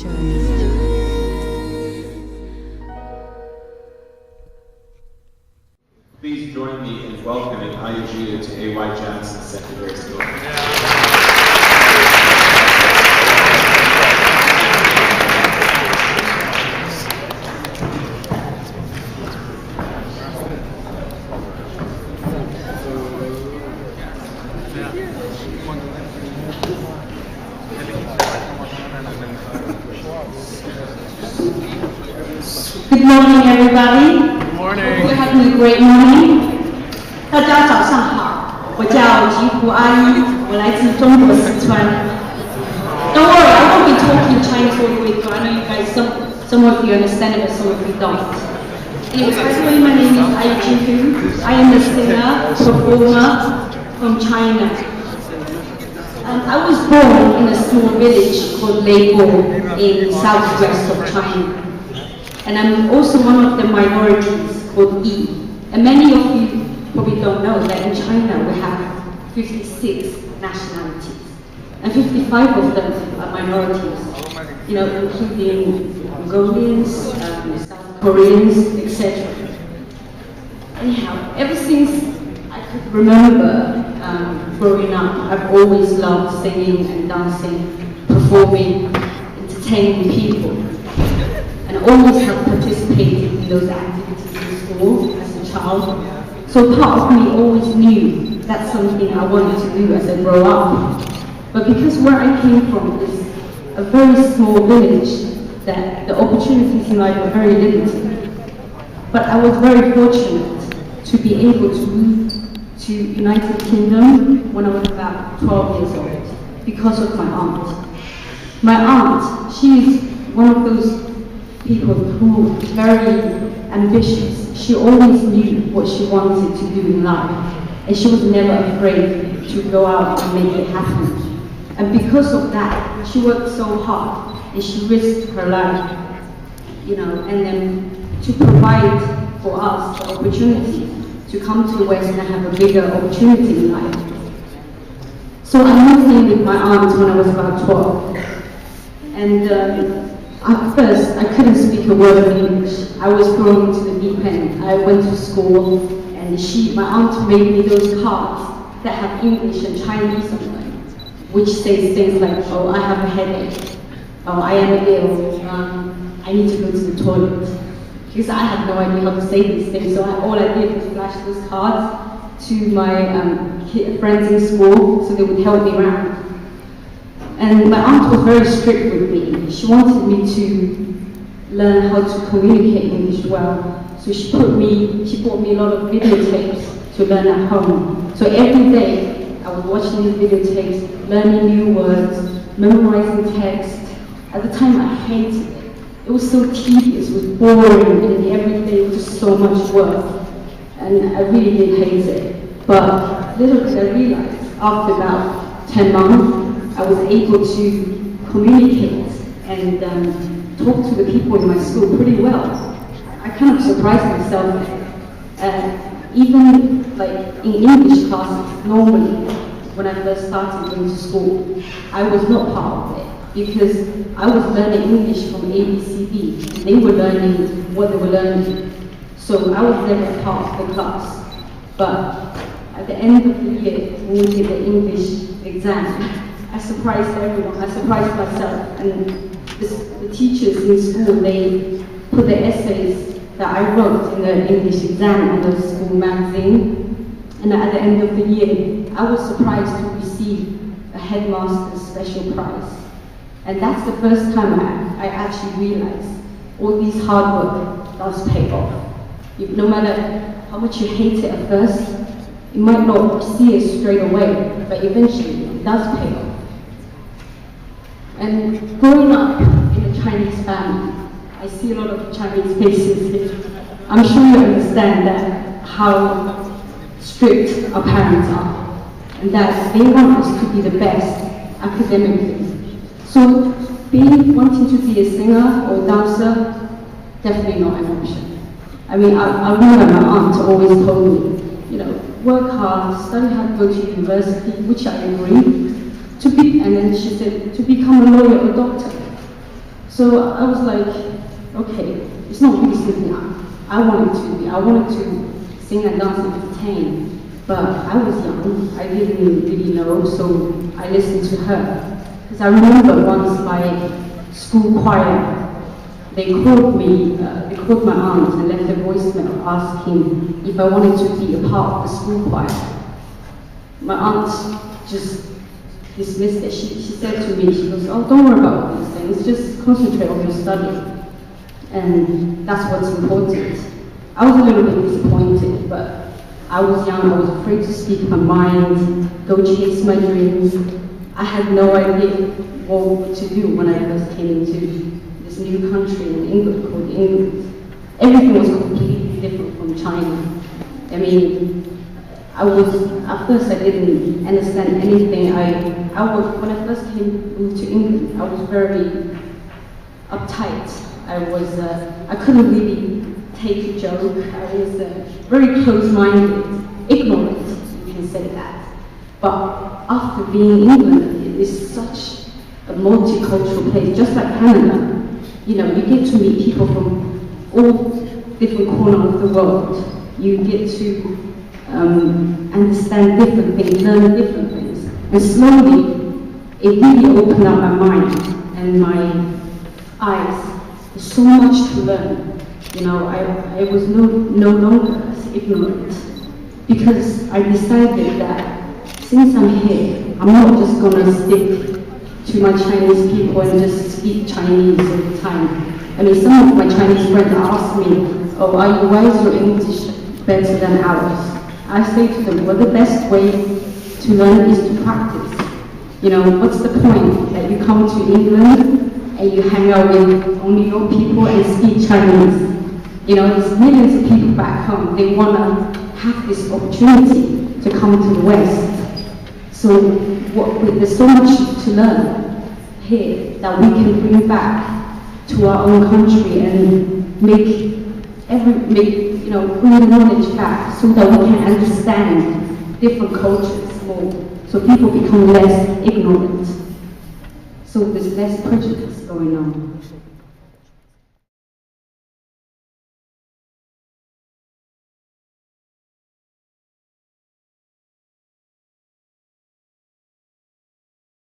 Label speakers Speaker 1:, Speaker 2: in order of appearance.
Speaker 1: journey.
Speaker 2: Please join me in welcoming Ayi Jihu to AY Johnson Secondary School.
Speaker 3: Good morning, everybody.
Speaker 4: Good morning.
Speaker 3: Hope you're having a great morning. 大家早上好，我叫吉胡阿姨，我来自中国四川。Don't worry, I won't be talking Chinese all the way through. I know you guys, some of you understand it, but some of you don't. Anyway, firstly, my name is Ayi Jihu. I am a singer, performer from China. I was born in a small village called Leibo in southwest of China. And I'm also one of the minorities called Yi. And many of you probably don't know that in China we have 56 nationalities. And 55 of them are minorities, you know, including Mongolians, South Koreans, etc. Anyhow, ever since I could remember growing up, I've always loved singing and dancing, performing, entertaining people. And I always have participated in those activities in school as a child. So part of me always knew that's something I wanted to do as I grow up. But because where I came from is a very small village, that the opportunities in life are very limited. But I was very fortunate to be able to move to United Kingdom when I was about 12 years old because of my aunt. My aunt, she is one of those people who is very ambitious. She always knew what she wanted to do in life, and she was never afraid to go out and make it happen. And because of that, she worked so hard, and she risked her life, you know, and then to provide for us the opportunity to come to the West and have a bigger opportunity in life. So I moved in with my aunt when I was about 12, and at first, I couldn't speak a word of English. I was thrown into the deep end. I went to school, and my aunt made me those cards that have English and Chinese on them, which says things like, oh, I have a headache, oh, I am ill, I need to go to the toilet. Because I had no idea how to say these things, so all I did was flash those cards to my friends in school, so they would help me around. And my aunt was very strict with me. She wanted me to learn how to communicate English well. So she bought me a lot of videotapes to learn at home. So every day I was watching these videotapes, learning new words, memorizing text. At the time I hated it. It was so tedious, it was boring, and every day was just so much work. And I really did hate it. But little did I realize, after about 10 months, I was able to communicate and talk to the people in my school pretty well. I kind of surprised myself. Even like in English classes, normally when I first started going to school, I was not part of it because I was learning English from ABCD and they were learning what they were learning. So I was never part of the class. But at the end of the year, when we did the English exam, I surprised everyone, I surprised myself, and the teachers in school, they put the essays that I wrote in the English exam on the school magazine, and at the end of the year, I was surprised to receive a headmaster's special prize. And that's the first time I actually realized all these hard work does pay off. No matter how much you hate it at first, you might not see it straight away, but eventually it does pay off. And growing up in a Chinese family, I see a lot of Chinese faces here. I'm sure you understand that how strict our parents are, and that they want us to be the best academically. So wanting to be a singer or a dancer, definitely not an option. I mean, I remember my aunt always told me, you know, work hard, study hard, go to university, which I agree. And then she said, to become a lawyer or doctor. So I was like, okay, it's not really something I wanted to be. I wanted to sing and dance and entertain, but I was young. I didn't really know, so I listened to her. Because I remember once my school choir, they called me, they called my aunt and left a voicemail asking if I wanted to be a part of the school choir. My aunt just dismissed it. She said to me, she goes, oh, don't worry about these things, just concentrate on your study. And that's what's important. I was a little bit disappointed, but I was young, I was afraid to speak my mind, go chase my dreams. I had no idea what to do when I first came into this new country in England called England. Everything was completely different from China. I mean, at first I didn't understand anything. When I first moved to England, I was very uptight. I couldn't really take a joke. I was very close-minded, ignorant, you can say that. But after being in England, it is such a multicultural place, just like Canada. You know, you get to meet people from all different corners of the world. You get to understand different things, learn different things. And slowly, it really opened up my mind and my eyes. There's so much to learn. You know, I was no longer ignorant, because I decided that since I'm here, I'm not just gonna stick to my Chinese people and just speak Chinese all the time. I mean, some of my Chinese friends ask me, oh, why is your English better than ours? I say to them, well, the best way to learn is to practice. You know, what's the point that you come to England and you hang out with only your people and speak Chinese? You know, there's millions of people back home. They want to have this opportunity to come to the West. So there's so much to learn here that we can bring back to our own country and bring the knowledge back so that we can understand different cultures more, so people become less ignorant. So there's less prejudice going on.